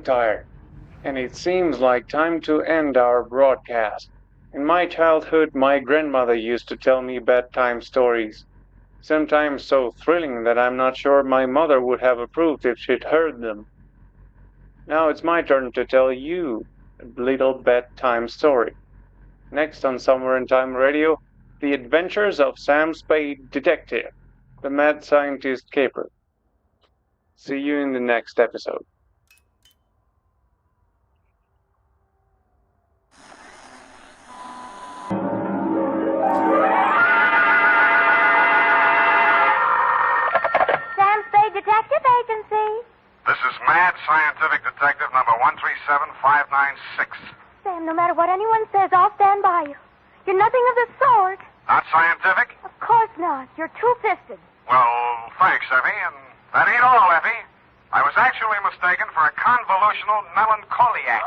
tired, and it seems like time to end our broadcast. In my childhood, my grandmother used to tell me bedtime stories, sometimes so thrilling that I'm not sure my mother would have approved if she'd heard them. Now it's my turn to tell you a little bedtime story. Next on Somewhere in Time Radio, The Adventures of Sam Spade, Detective, the Mad Scientist Caper. See you in the next episode. Sam Spade Detective Agency. This is Mad Scientific Detective number 137596. Sam, no matter what anyone says, I'll stand by you. You're nothing of the sort. Not scientific? Of course not. You're two-fisted. Well, thanks, Effie. And that ain't all, Effie. I was actually mistaken for a convolutional melancholiac.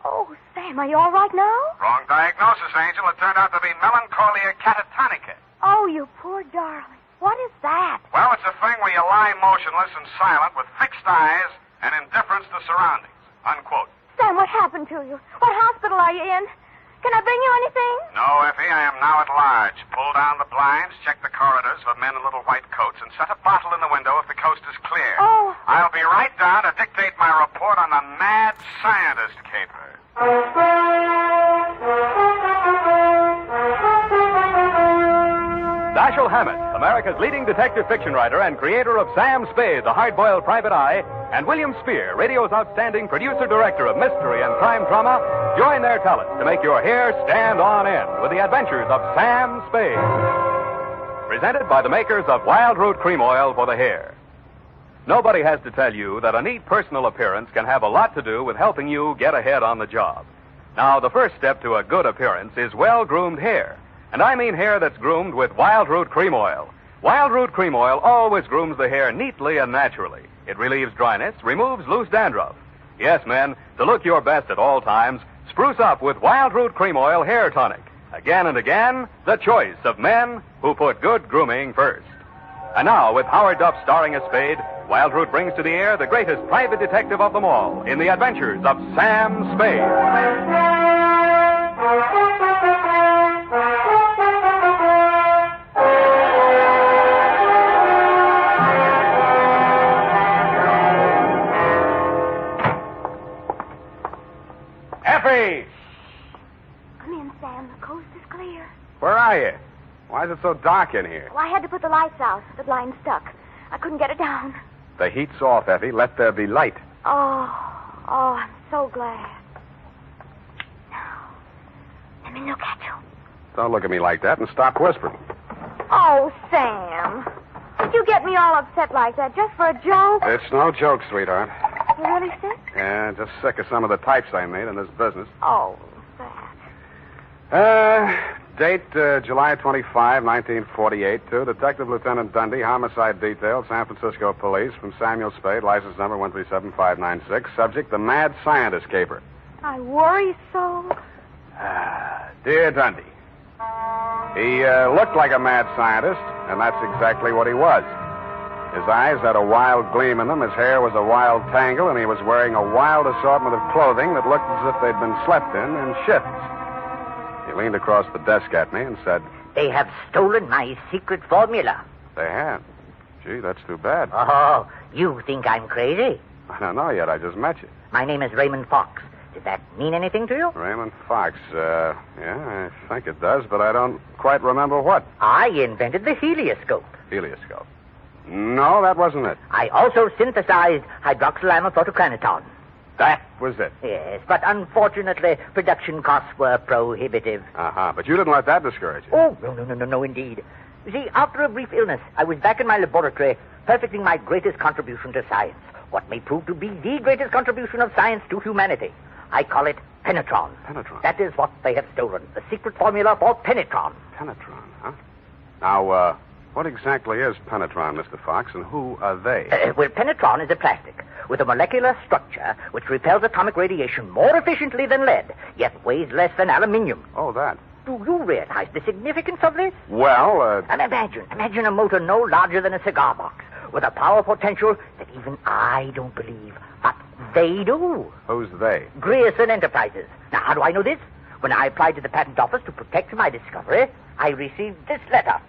Oh, Sam, are you all right now? Wrong diagnosis, Angel. It turned out to be melancholia catatonica. Oh, you poor darling. What is that? Well, it's a thing where you lie motionless and silent with fixed eyes and indifference to surroundings. Unquote. Sam, what happened to you? What hospital are you in? Can I bring you anything? No, Effie, I am now at large. Pull down the blinds, check the corridors for men in little white coats, and set a bottle in the window if the coast is clear. Oh. I'll be right down to dictate my report on the Mad Scientist Caper. Dashiell Hammett, America's leading detective fiction writer and creator of Sam Spade, the hard-boiled private eye, and William Spear, radio's outstanding producer-director of mystery and crime drama, join their talents to make your hair stand on end with the adventures of Sam Spade. Presented by the makers of Wild Root Cream Oil for the hair. Nobody has to tell you that a neat personal appearance can have a lot to do with helping you get ahead on the job. Now, the first step to a good appearance is well-groomed hair. And I mean hair that's groomed with Wild Root Cream Oil. Wild Root Cream Oil always grooms the hair neatly and naturally. It relieves dryness, removes loose dandruff. Yes, men, to look your best at all times, spruce up with Wild Root Cream Oil Hair Tonic. Again and again, the choice of men who put good grooming first. And now, with Howard Duff starring as Spade, Wild Root brings to the air the greatest private detective of them all in the adventures of Sam Spade. Effie! Come in, Sam. The coast is clear. Where are you? Why is it so dark in here? Well, I had to put the lights out. The blind stuck. I couldn't get it down. The heat's off, Effie. Let there be light. Oh, I'm so glad. Now, let me look at you. Don't look at me like that and stop whispering. Oh, Sam. Did you get me all upset like that just for a joke? It's no joke, sweetheart. You really sick? Yeah, just sick of some of the types I made in this business. Oh, that. Date, July 25, 1948, to Detective Lieutenant Dundee, Homicide Detail, San Francisco Police, from Samuel Spade, license number 137596. Subject, the Mad Scientist Caper. I worry so. Dear Dundee, he looked like a mad scientist, and that's exactly what he was. His eyes had a wild gleam in them, his hair was a wild tangle, and he was wearing a wild assortment of clothing that looked as if they'd been slept in shifts. He leaned across the desk at me and said, "They have stolen my secret formula." They have? Gee, that's too bad. Oh, you think I'm crazy? I don't know yet. I just met you. My name is Raymond Fox. Does that mean anything to you? Raymond Fox. Yeah, I think it does, but I don't quite remember what. I invented the helioscope. Helioscope? No, that wasn't it. I also synthesized hydroxylamophotochronaton. That was it. Yes, but unfortunately, production costs were prohibitive. Uh-huh, but you didn't let that discourage you. Oh, no, indeed. You see, after a brief illness, I was back in my laboratory, perfecting my greatest contribution to science. What may prove to be the greatest contribution of science to humanity. I call it penetron. Penetron? That is what they have stolen. The secret formula for penetron. Penetron, huh? Now, what exactly is penetron, Mr. Fox, and who are they? Well, penetron is a plastic with a molecular structure which repels atomic radiation more efficiently than lead, yet weighs less than aluminium. Oh, that. Do you realize the significance of this? Well, And imagine a motor no larger than a cigar box, with a power potential that even I don't believe, but They do. Who's they? Grierson Enterprises. Now, how do I know this? When I applied to the patent office to protect my discovery, I received this letter.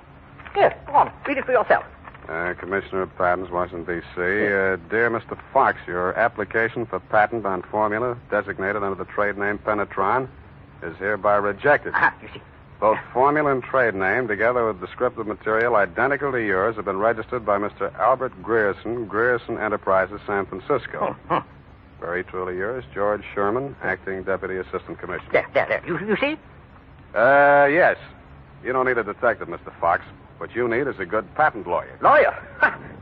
Here, go on, read it for yourself. Commissioner of Patents, Washington, D.C. Dear Mr. Fox, your application for patent on formula designated under the trade name Penetron is hereby rejected. You see. Both formula and trade name, together with descriptive material identical to yours, have been registered by Mr. Albert Grierson, Grierson Enterprises, San Francisco. Very truly yours, George Sherman, Acting Deputy Assistant Commissioner. There. You see? Yes. You don't need a detective, Mr. Fox. What you need is a good patent lawyer. Lawyer?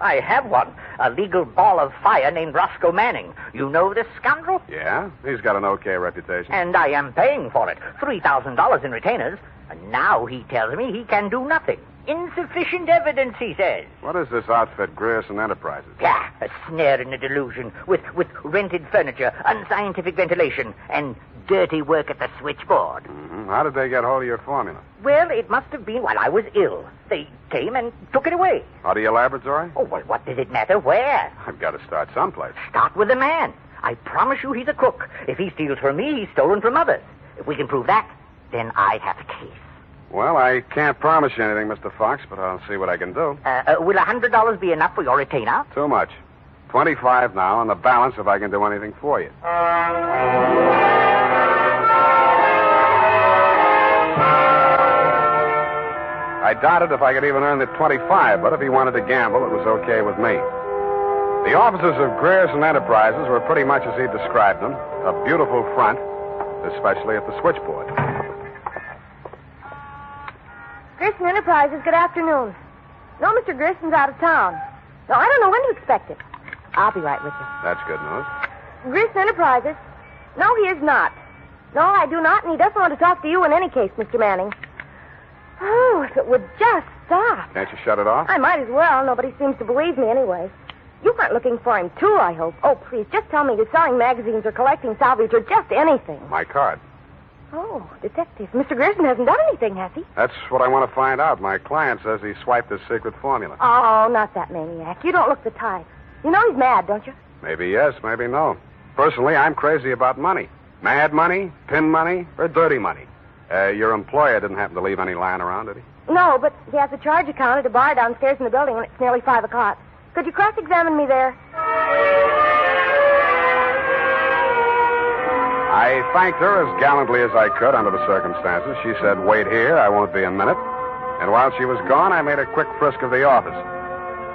I have one. A legal ball of fire named Roscoe Manning. You know this scoundrel? Yeah? He's got an okay reputation. And I am paying for it. $3,000 in retainers. And now he tells me he can do nothing. Insufficient evidence, he says. What is this outfit, Grierson Enterprises? Yeah, a snare in a delusion with rented furniture, unscientific ventilation, and dirty work at the switchboard. Mm-hmm. How did they get hold of your formula? Well, it must have been while I was ill. They came and took it away. Out of your laboratory? Oh, well, what does it matter where? I've got to start someplace. Start with the man. I promise you he's a crook. If he steals from me, he's stolen from others. If we can prove that, then I have a case. Well, I can't promise you anything, Mr. Fox, but I'll see what I can do. Will $100 be enough for your retainer? Too much. 25 now, and the balance if I can do anything for you. I doubted if I could even earn the 25, but if he wanted to gamble, it was okay with me. The offices of Grierson Enterprises were pretty much as he described them. A beautiful front, especially at the switchboard. Grierson Enterprises, good afternoon. No, Mr. Grierson's out of town. No, I don't know when to expect it. I'll be right with you. That's good news. Grierson Enterprises? No, he is not. No, I do not, and he doesn't want to talk to you in any case, Mr. Manning. Oh, if it would just stop. Can't you shut it off? I might as well. Nobody seems to believe me anyway. You weren't looking for him, too, I hope. Oh, please, just tell me you're selling magazines or collecting salvage or just anything. My card. Oh, detective. Mr. Grierson hasn't done anything, has he? That's what I want to find out. My client says he swiped his secret formula. Oh, not that maniac. You don't look the type. You know he's mad, don't you? Maybe yes, maybe no. Personally, I'm crazy about money. Mad money, pin money, or dirty money. Your employer didn't happen to leave any lying around, did he? No, but he has a charge account at a bar downstairs in the building, and it's nearly 5 o'clock. Could you cross-examine me there? I thanked her as gallantly as I could under the circumstances. She said, wait here, I won't be a minute. And while she was gone, I made a quick frisk of the office.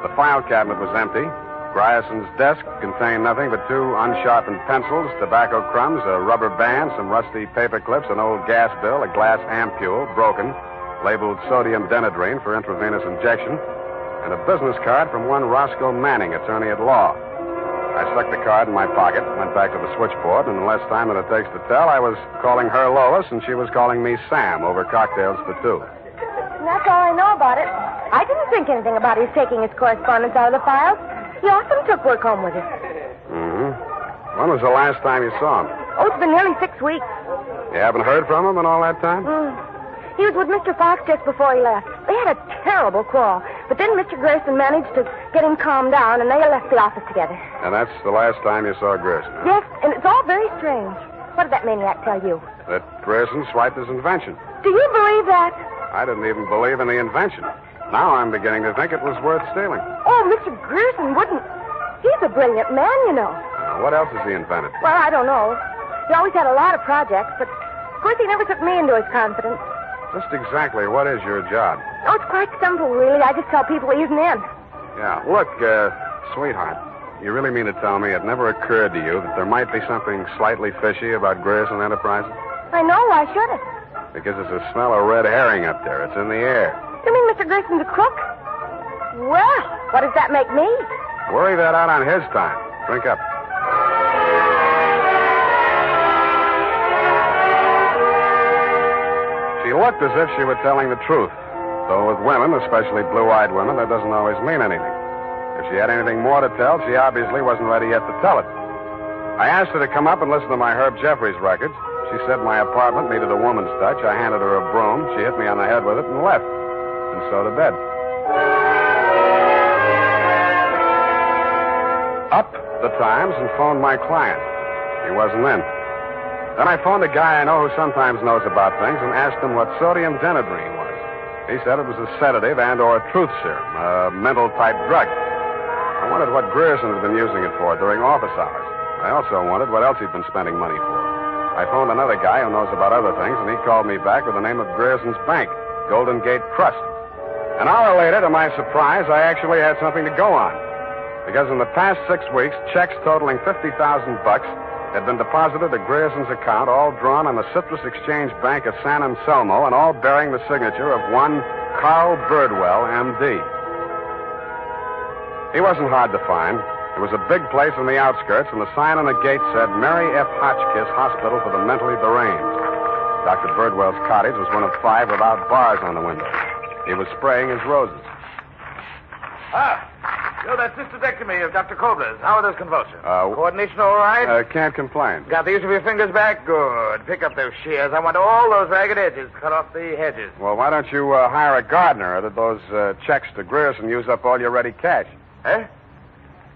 The file cabinet was empty. Grierson's desk contained nothing but 2 unsharpened pencils, tobacco crumbs, a rubber band, some rusty paper clips, an old gas bill, a glass ampule, broken, labeled sodium denadrine for intravenous injection, and a business card from one Roscoe Manning, attorney at law. I stuck the card in my pocket, went back to the switchboard, and in less time than it takes to tell, I was calling her Lois, and she was calling me Sam over cocktails for 2. And that's all I know about it. I didn't think anything about his taking his correspondence out of the files. He often took work home with him. Mm-hmm. When was the last time you saw him? Oh, it's been nearly 6 weeks. You haven't heard from him in all that time? He was with Mr. Fox just before he left. They had a terrible quarrel. But then Mr. Grierson managed to get him calmed down, and they left the office together. And that's the last time you saw Grierson, huh? Yes, and it's all very strange. What did that maniac tell you? That Grierson swiped his invention. Do you believe that? I didn't even believe in the invention. Now I'm beginning to think it was worth stealing. Oh, Mr. Grierson wouldn't. He's a brilliant man, you know. What else has he invented? Well, I don't know. He always had a lot of projects, but of course he never took me into his confidence. Just exactly what is your job? Oh, it's quite simple, really. I just tell people he isn't in. Yeah. Look, sweetheart, you really mean to tell me it never occurred to you that there might be something slightly fishy about Grierson Enterprises? I know. Why should it? Because there's a smell of red herring up there. It's in the air. You mean Mr. Grierson's a crook? Well, what does that make me? Worry that out on his time. Drink up. She looked as if she were telling the truth. Though with women, especially blue-eyed women, that doesn't always mean anything. If she had anything more to tell, she obviously wasn't ready yet to tell it. I asked her to come up and listen to my Herb Jeffries records. She said my apartment needed a woman's touch. I handed her a broom. She hit me on the head with it and left. And so to bed. Up the Times and phoned my client. He wasn't in. Then I phoned a guy I know who sometimes knows about things and asked him what sodium denadrine was. He said it was a sedative and/or a truth serum, a mental-type drug. I wondered what Grierson had been using it for during office hours. I also wondered what else he'd been spending money for. I phoned another guy who knows about other things, and he called me back with the name of Grierson's Bank, Golden Gate Trust. An hour later, to my surprise, I actually had something to go on. Because in the past 6 weeks, checks totaling $50,000 had been deposited at Grierson's account, all drawn on the Citrus Exchange Bank of San Anselmo, and all bearing the signature of one Carl Birdwell, M.D. He wasn't hard to find. It was a big place on the outskirts, and the sign on the gate said Mary F. Hotchkiss Hospital for the Mentally Deranged. Dr. Birdwell's cottage was one of 5 without bars on the window. He was spraying his roses. You're that cystodectomy of Dr. Kobler's. How are those convulsions? Coordination all right? Can't complain. Got the use of your fingers back? Good. Pick up those shears. I want all those ragged edges. Cut off the hedges. Well, why don't you hire a gardener, or did those checks to Grierson use up all your ready cash? Eh?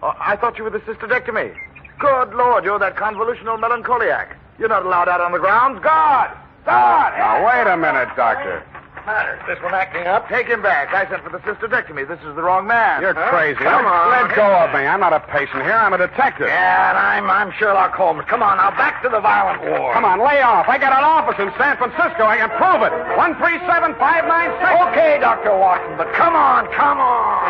Oh, I thought you were the cystodectomy. Good Lord, you're that convolutional melancholiac. You're not allowed out on the grounds. Guard! Guard! Now, wait a minute, Doctor. Matter. This one acting up? Take him back. I sent for the cystodectomy. This is the wrong man. You're crazy. Come on. Let go of me. I'm not a patient here. I'm a detective. Yeah, and I'm Sherlock Holmes. Come on, now back to the violent war. Come on, lay off. I got an office in San Francisco. I can prove it. 137596. Okay, Dr. Watson, but come on, come on.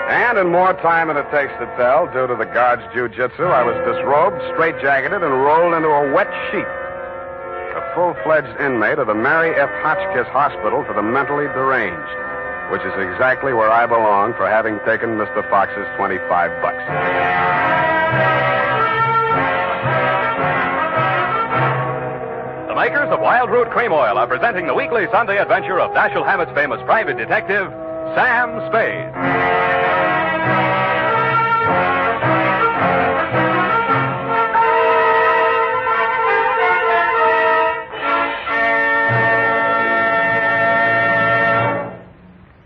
And in more time than it takes to tell, due to the guard's jiu-jitsu, I was disrobed, straitjacketed, and rolled into a wet sheet. A full-fledged inmate of the Mary F. Hotchkiss Hospital for the Mentally Deranged, which is exactly where I belong for having taken Mr. Fox's $25. The makers of Wild Root Cream Oil are presenting the weekly Sunday adventure of Dashiell Hammett's famous private detective, Sam Spade.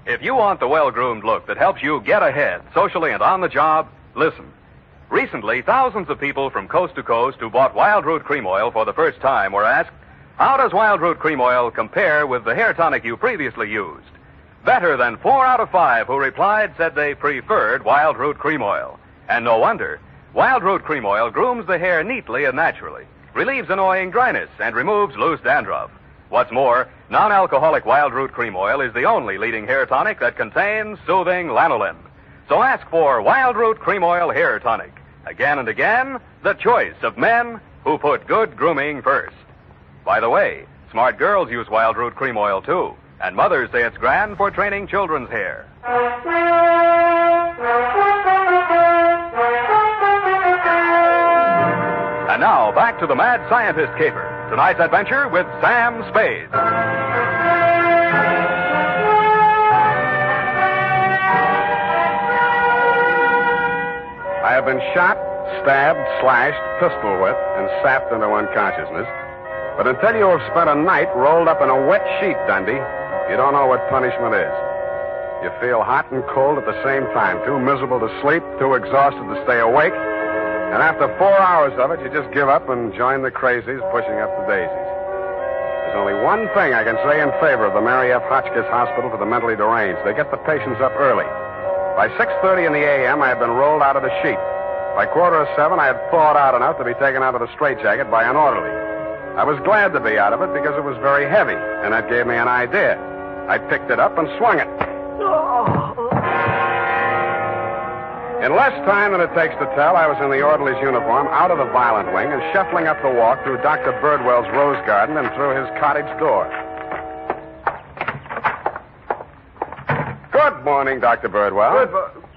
If you want the well-groomed look that helps you get ahead socially and on the job, listen. Recently, thousands of people from coast to coast who bought Wild Root Cream Oil for the first time were asked, how does Wild Root Cream Oil compare with the hair tonic you previously used? Better than 4 out of 5 who replied said they preferred Wild Root Cream Oil. And no wonder. Wild Root Cream Oil grooms the hair neatly and naturally, relieves annoying dryness, and removes loose dandruff. What's more, non-alcoholic Wild Root Cream Oil is the only leading hair tonic that contains soothing lanolin. So ask for Wild Root Cream Oil Hair Tonic. Again and again, the choice of men who put good grooming first. By the way, smart girls use Wild Root Cream Oil, too. And mothers say it's grand for training children's hair. And now, back to the Mad Scientist Caper. Tonight's adventure with Sam Spade. I have been shot, stabbed, slashed, pistol whipped, and sapped into unconsciousness. But until you have spent a night rolled up in a wet sheet, Dundee, you don't know what punishment is. You feel hot and cold at the same time, too miserable to sleep, too exhausted to stay awake. And after 4 hours of it, you just give up and join the crazies pushing up the daisies. There's only one thing I can say in favor of the Mary F. Hotchkiss Hospital for the Mentally Deranged. They get the patients up early. By 6:30 in the a.m., I had been rolled out of the sheet. By 6:45, I had thawed out enough to be taken out of the straitjacket by an orderly. I was glad to be out of it because it was very heavy, and that gave me an idea. I picked it up and swung it. In less time than it takes to tell, I was in the orderly's uniform, out of the violent wing, and shuffling up the walk through Dr. Birdwell's rose garden and through his cottage door. Good morning, Dr. Birdwell.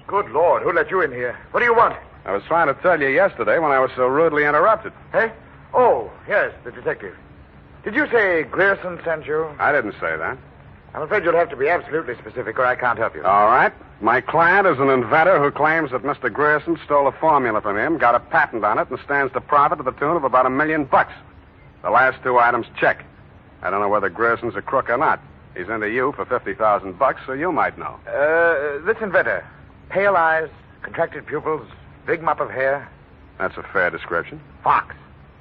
Good Lord, who let you in here? What do you want? I was trying to tell you yesterday when I was so rudely interrupted. Eh? Oh, yes, the detective. Did you say Grierson sent you? I didn't say that. I'm afraid you'll have to be absolutely specific or I can't help you. All right. My client is an inventor who claims that Mr. Grierson stole a formula from him, got a patent on it, and stands to profit to the tune of about $1 million. The last 2 items check. I don't know whether Grierson's a crook or not. He's into you for $50,000, so you might know. This inventor. Pale eyes, contracted pupils, big mop of hair. That's a fair description. Fox.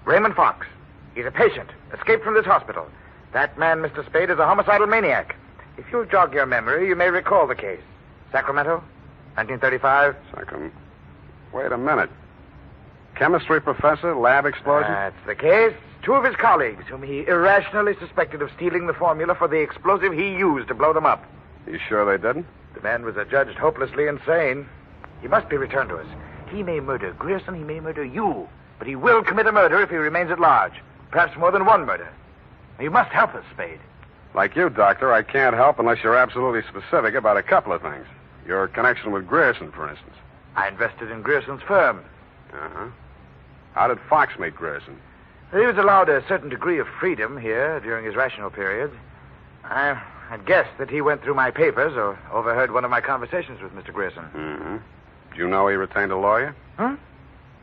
Raymond Fox. He's a patient. Escaped from this hospital. That man, Mr. Spade, is a homicidal maniac. If you'll jog your memory, you may recall the case. Sacramento, 1935. Wait a minute. Chemistry professor, lab explosion? That's the case. Two of his colleagues, whom he irrationally suspected of stealing the formula for the explosive he used to blow them up. You sure they didn't? The man was adjudged hopelessly insane. He must be returned to us. He may murder Grierson, he may murder you, but he will commit a murder if he remains at large. Perhaps more than one murder. You must help us, Spade. Like you, Doctor, I can't help unless you're absolutely specific about a couple of things. Your connection with Grierson, for instance. I invested in Grierson's firm. Uh-huh. How did Fox meet Grierson? He was allowed a certain degree of freedom here during his rational periods. I'd guessed that he went through my papers or overheard one of my conversations with Mr. Grierson. Mm-hmm. Did you know he retained a lawyer? Huh?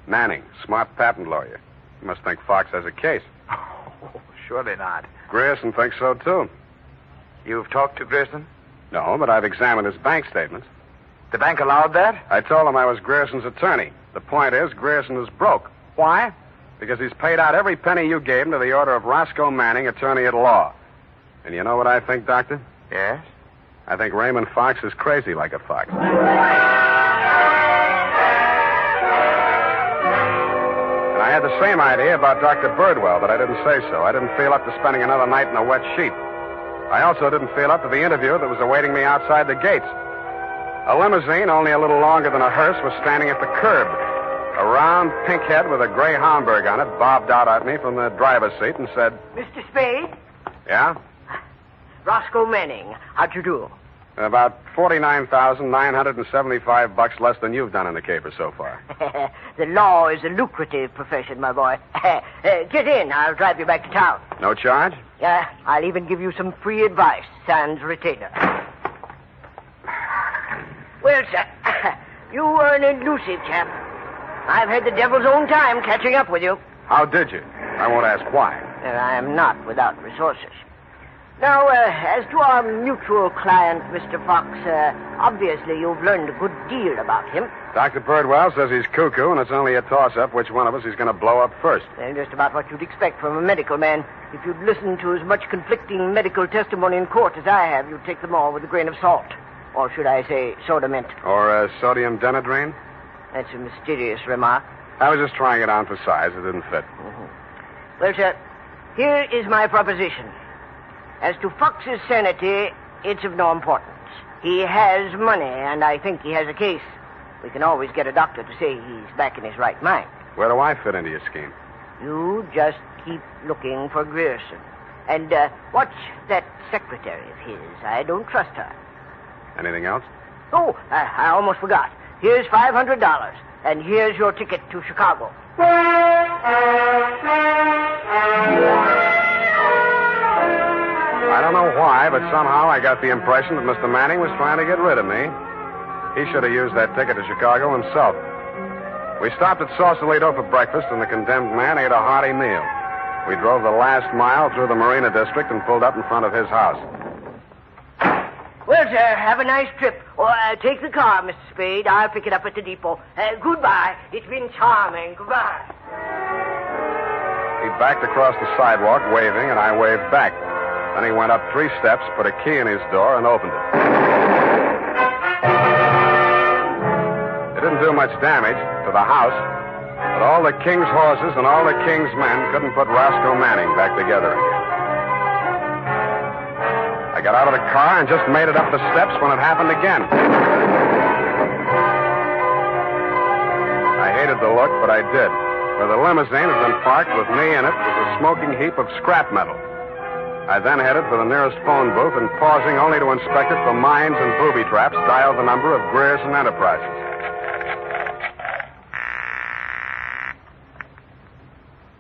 Manning, smart patent lawyer. You must think Fox has a case. Oh, surely not. Grierson thinks so, too. You've talked to Grierson? No, but I've examined his bank statements. The bank allowed that? I told him I was Grierson's attorney. The point is, Grierson is broke. Why? Because he's paid out every penny you gave him to the order of Roscoe Manning, attorney at law. And you know what I think, Doctor? Yes? I think Raymond Fox is crazy like a fox. And I had the same idea about Dr. Birdwell, but I didn't say so. I didn't feel up to spending another night in a wet sheet. I also didn't feel up to the interview that was awaiting me outside the gates. A limousine, only a little longer than a hearse, was standing at the curb. A round pink head with a gray Homburg on it bobbed out at me from the driver's seat and said, Mr. Spade? Yeah? Roscoe Manning. How'd you do? About $49,975 less than you've done in the caper so far. The law is a lucrative profession, my boy. Get in. I'll drive you back to town. No charge? Yeah, I'll even give you some free advice, sans retainer. Well, sir, you were an elusive chap. I've had the devil's own time catching up with you. How did you? I won't ask why. I am not without resources. Now, as to our mutual client, Mr. Fox, obviously you've learned a good deal about him. Dr. Birdwell says he's cuckoo, and it's only a toss-up which one of us he's going to blow up first. Well, just about what you'd expect from a medical man. If you'd listened to as much conflicting medical testimony in court as I have, you'd take them all with a grain of salt. Or should I say soda mint? Or sodium denadrine? That's a mysterious remark. I was just trying it on for size. It didn't fit. Mm-hmm. Well, sir, here is my proposition. As to Fox's sanity, it's of no importance. He has money, and I think he has a case. We can always get a doctor to say he's back in his right mind. Where do I fit into your scheme? You just keep looking for Grierson. And watch that secretary of his. I don't trust her. Anything else? Oh, I almost forgot. Here's $500, and here's your ticket to Chicago. I don't know why, but somehow I got the impression that Mr. Manning was trying to get rid of me. He should have used that ticket to Chicago himself. We stopped at Sausalito for breakfast, and the condemned man ate a hearty meal. We drove the last mile through the Marina District and pulled up in front of his house. Well, sir, have a nice trip. Or take the car, Mr. Spade. I'll pick it up at the depot. Goodbye. It's been charming. Goodbye. He backed across the sidewalk, waving, and I waved back. Then he went up 3 steps, put a key in his door, and opened it. It didn't do much damage to the house, but all the king's horses and all the king's men couldn't put Roscoe Manning back together again. I got out of the car and just made it up the steps when it happened again. I hated the look, but I did. Where the limousine had been parked with me in it was a smoking heap of scrap metal. I then headed for the nearest phone booth and, pausing only to inspect it for mines and booby traps, dialed the number of Grierson Enterprises.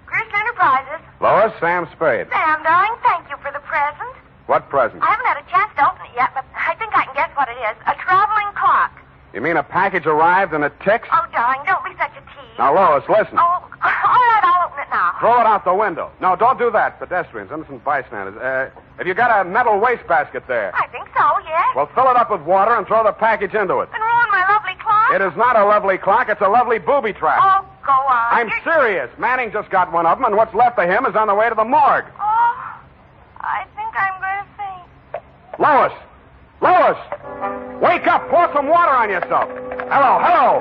Grierson Enterprises. Lois, Sam Spade. Sam, darling, thank you for the present. What present? I haven't had a chance to open it yet, but I think I can guess what it is. A traveling clock. You mean a package arrived and it ticks? Oh, darling, don't be such a tease. Now, Lois, listen. Oh, all right, I'll open it now. Throw it out the window. No, don't do that. Pedestrians, innocent bystanders. Have you got a metal wastebasket there? I think so, yes. Well, fill it up with water and throw the package into it. And ruin my lovely clock? It is not a lovely clock. It's a lovely booby trap. Oh, go on. I'm serious. Manning just got one of them, and what's left of him is on the way to the morgue. Oh, I think I'm going to faint. Lois! Lois! Wake up! Pour some water on yourself. Hello, hello!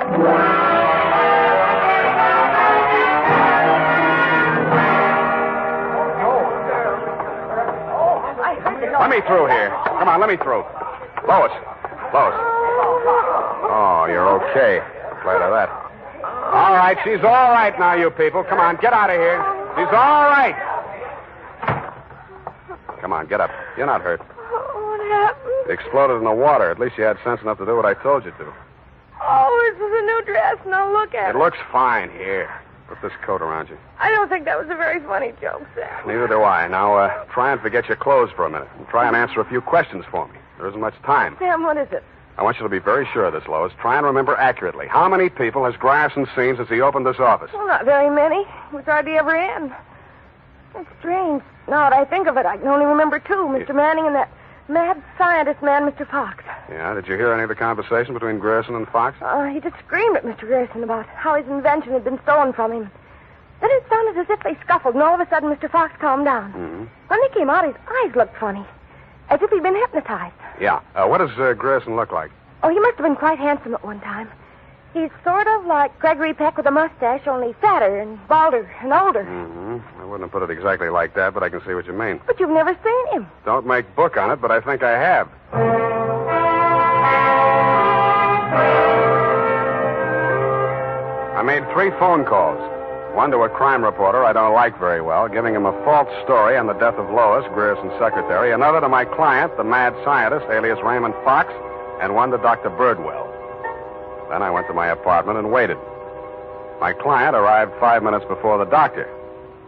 Let me through here. Come on, let me through. Lois. Lois. Oh, you're okay. Glad of that. All right, she's all right now, you people. Come on, get out of here. She's all right. Come on, get up. You're not hurt. What happened? It exploded in the water. At least you had sense enough to do what I told you to. Oh, this is a new dress. Now look at It looks fine. Here. Put this coat around you. I don't think that was a very funny joke, Sam. Neither do I. Now, try and forget your clothes for a minute. And try and answer a few questions for me. There isn't much time. Sam, what is it? I want you to be very sure of this, Lois. Try and remember accurately. How many people has Grierson seen since he opened this office? Well, not very many. It was hardly ever in. It's strange. Now that I think of it, I can only remember two. Mr. Manning and that mad scientist man, Mr. Fox. Yeah, did you hear any of the conversation between Grierson and Fox? He just screamed at Mr. Grierson about how his invention had been stolen from him. Then it sounded as if they scuffled, and all of a sudden Mr. Fox calmed down. Mm-hmm. When they came out, his eyes looked funny, as if he'd been hypnotized. Yeah. What does Grierson look like? Oh, he must have been quite handsome at one time. He's sort of like Gregory Peck with a mustache, only fatter and balder and older. Mm-hmm. I wouldn't have put it exactly like that, but I can see what you mean. But you've never seen him. Don't make book on it, but I think I have. I made 3 phone calls. One to a crime reporter I don't like very well, giving him a false story on the death of Lois, Grierson's secretary. Another to my client, the mad scientist, alias Raymond Fox. And one to Dr. Birdwell. Then I went to my apartment and waited. My client arrived 5 minutes before the doctor.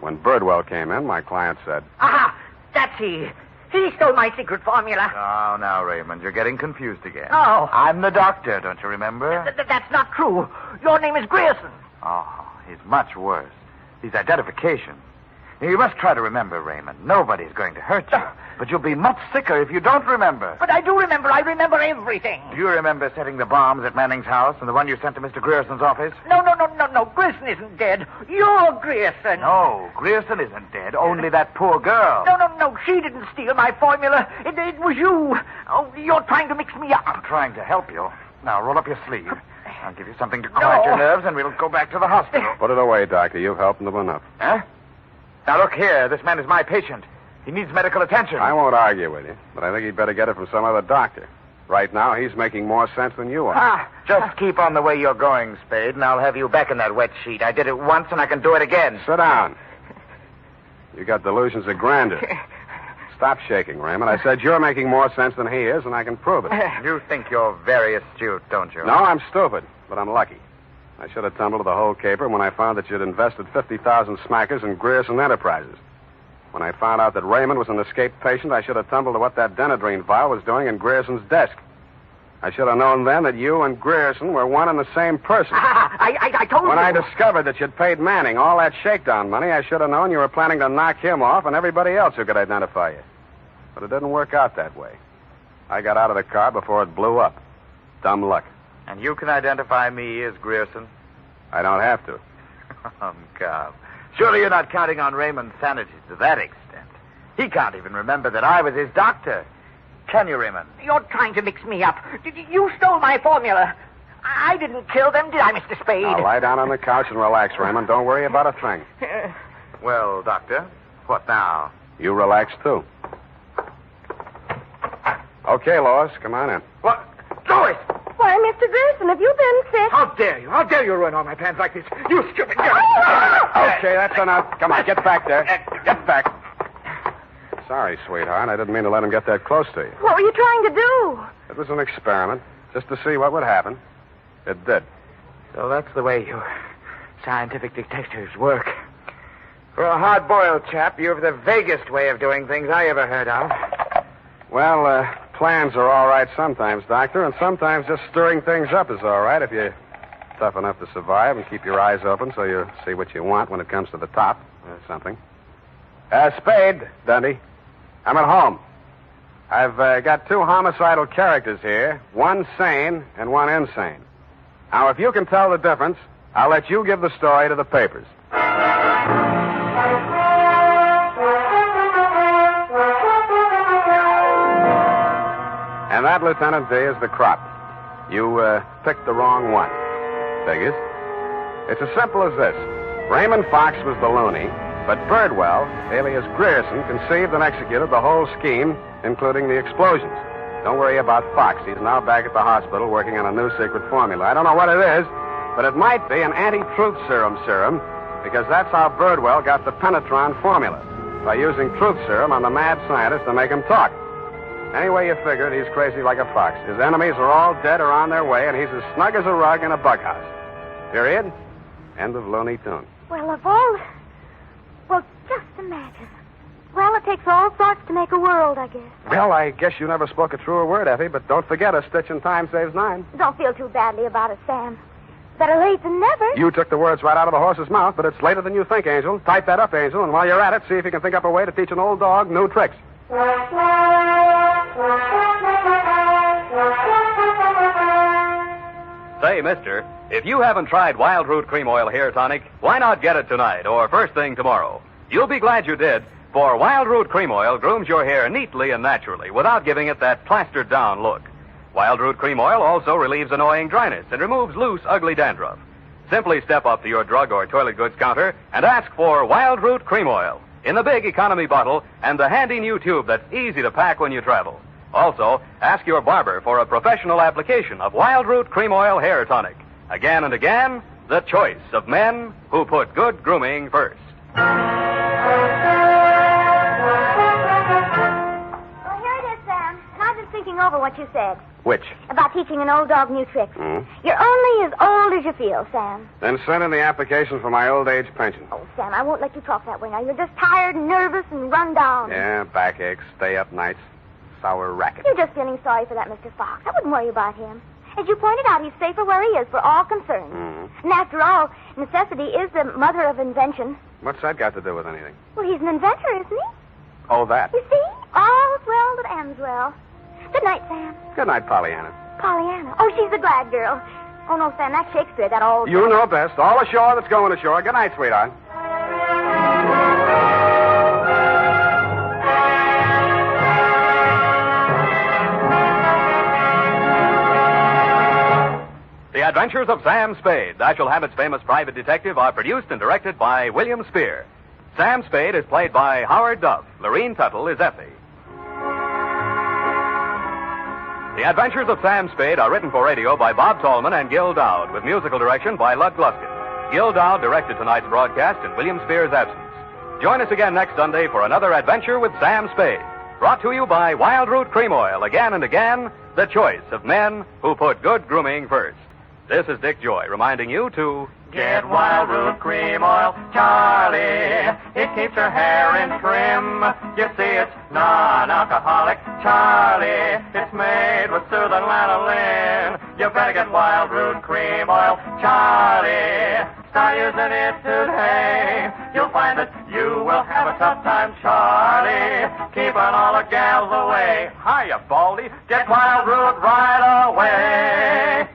When Birdwell came in, my client said, Aha! That's he. He stole my secret formula. Oh, now, Raymond, you're getting confused again. Oh. I'm the doctor, don't you remember? That's not true. Your name is Grierson. Oh, he's much worse. He's identification. Now, you must try to remember, Raymond. Nobody's going to hurt you. But you'll be much sicker if you don't remember. But I do remember. I remember everything. Do you remember setting the bombs at Manning's house and the one you sent to Mr. Grierson's office? No. Grierson isn't dead. You're Grierson. No, Grierson isn't dead. Only that poor girl. No. She didn't steal my formula. It was you. Oh, you're trying to mix me up. I'm trying to help you. Now, roll up your sleeve. I'll give you something to quiet your nerves, and we'll go back to the hospital. Put it away, Doctor. You've helped him enough. Huh? Now, look here. This man is my patient. He needs medical attention. I won't argue with you, but I think he'd better get it from some other doctor. Right now, he's making more sense than you are. Just keep on the way you're going, Spade, and I'll have you back in that wet sheet. I did it once, and I can do it again. Sit down. You got delusions of grandeur. Stop shaking, Raymond. I said you're making more sense than he is, and I can prove it. You think you're very astute, don't you? No, I'm stupid, but I'm lucky. I should have tumbled to the whole caper when I found that you'd invested 50,000 smackers in Grierson Enterprises. When I found out that Raymond was an escaped patient, I should have tumbled to what that Denadrine vial was doing in Grierson's desk. I should have known then that you and Grierson were one and the same person. I told you. When I discovered that you'd paid Manning all that shakedown money, I should have known you were planning to knock him off and everybody else who could identify you. But it didn't work out that way. I got out of the car before it blew up. Dumb luck. And you can identify me as Grierson? I don't have to. Come. Surely you're not counting on Raymond's sanity to that extent. He can't even remember that I was his doctor. Can you, Raymond? You're trying to mix me up. You stole my formula. I didn't kill them, did I, Mr. Spade? Now, lie down on the couch and relax, Raymond. Don't worry about a thing. Well, Doctor, what now? You relax, too. Okay, Lois, come on in. What? Lois! Why, Mr. Grierson, have you been sick? How dare you? How dare you ruin all my plans like this? You stupid girl! Okay, that's enough. Come on, get back there. Get back. Sorry, sweetheart. I didn't mean to let him get that close to you. What were you trying to do? It was an experiment, just to see what would happen. It did. So that's the way you scientific detectives work. For a hard-boiled chap, you have the vaguest way of doing things I ever heard of. Well, plans are all right sometimes, Doctor, and sometimes just stirring things up is all right if you're tough enough to survive and keep your eyes open so you see what you want when it comes to the top. Something. Spade, Dundee. I'm at home. I've got two homicidal characters here, one sane and one insane. Now, if you can tell the difference, I'll let you give the story to the papers. And that, Lieutenant D, is the crop. You picked the wrong one. Figures. It's as simple as this. Raymond Fox was the loony, but Birdwell, alias Grierson, conceived and executed the whole scheme, including the explosions. Don't worry about Fox. He's now back at the hospital working on a new secret formula. I don't know what it is, but it might be an anti-truth serum, because that's how Birdwell got the penetron formula, by using truth serum on the mad scientist to make him talk. Anyway you figure it, he's crazy like a fox. His enemies are all dead or on their way, and he's as snug as a rug in a bug house. Period. End of Looney Tune. Well, of all... Well, just imagine. Well, it takes all sorts to make a world, I guess. Well, I guess you never spoke a truer word, Effie, but don't forget a stitch in time saves 9. Don't feel too badly about it, Sam. Better late than never. You took the words right out of the horse's mouth, but it's later than you think, Angel. Type that up, Angel, and while you're at it, see if you can think up a way to teach an old dog new tricks. Say, mister, if you haven't tried Wild Root Cream Oil Hair Tonic, why not get it tonight or first thing tomorrow? You'll be glad you did, for Wild Root Cream Oil grooms your hair neatly and naturally without giving it that plastered down look. Wild Root Cream Oil also relieves annoying dryness and removes loose, ugly dandruff. Simply step up to your drug or toilet goods counter and ask for Wild Root Cream Oil in the big economy bottle and the handy new tube that's easy to pack when you travel. Also, ask your barber for a professional application of Wild Root Cream Oil Hair Tonic. Again and again, the choice of men who put good grooming first. Well, here it is, Sam. And I've been thinking over what you said. Which? About teaching an old dog new tricks. Mm. You're only as old as you feel, Sam. Then send in the application for my old age pension. Oh, Sam, I won't let you talk that way now. You're just tired and nervous and run down. Yeah, backaches, stay up nights, sour racket. You're just feeling sorry for that Mr. Fox. I wouldn't worry about him. As you pointed out, he's safer where he is for all concerned. Mm. And after all, necessity is the mother of invention. What's that got to do with anything? Well, he's an inventor, isn't he? Oh, that. You see? All's well that ends well. Good night, Sam. Good night, Pollyanna. Pollyanna. Oh, she's a glad girl. Oh, no, Sam, that's Shakespeare, that old... You know best. All ashore that's going ashore. Good night, sweetheart. The Adventures of Sam Spade, Dashiell Hammett's famous private detective, are produced and directed by William Spear. Sam Spade is played by Howard Duff. Lorene Tuttle is Effie. The Adventures of Sam Spade are written for radio by Bob Tallman and Gil Dowd, with musical direction by Lud Gluskin. Gil Dowd directed tonight's broadcast in William Spear's absence. Join us again next Sunday for another adventure with Sam Spade. Brought to you by Wild Root Cream Oil, again and again, the choice of men who put good grooming first. This is Dick Joy reminding you to get Wild Root Cream Oil, Charlie. It keeps your hair in trim. You see, it's non-alcoholic, Charlie. It's made with soothing lanolin. You better get Wild Root Cream Oil, Charlie. Start using it today. You'll find that you will have a tough time, Charlie, keeping all the gals away. Hiya, Baldy. Get Wild Root right away.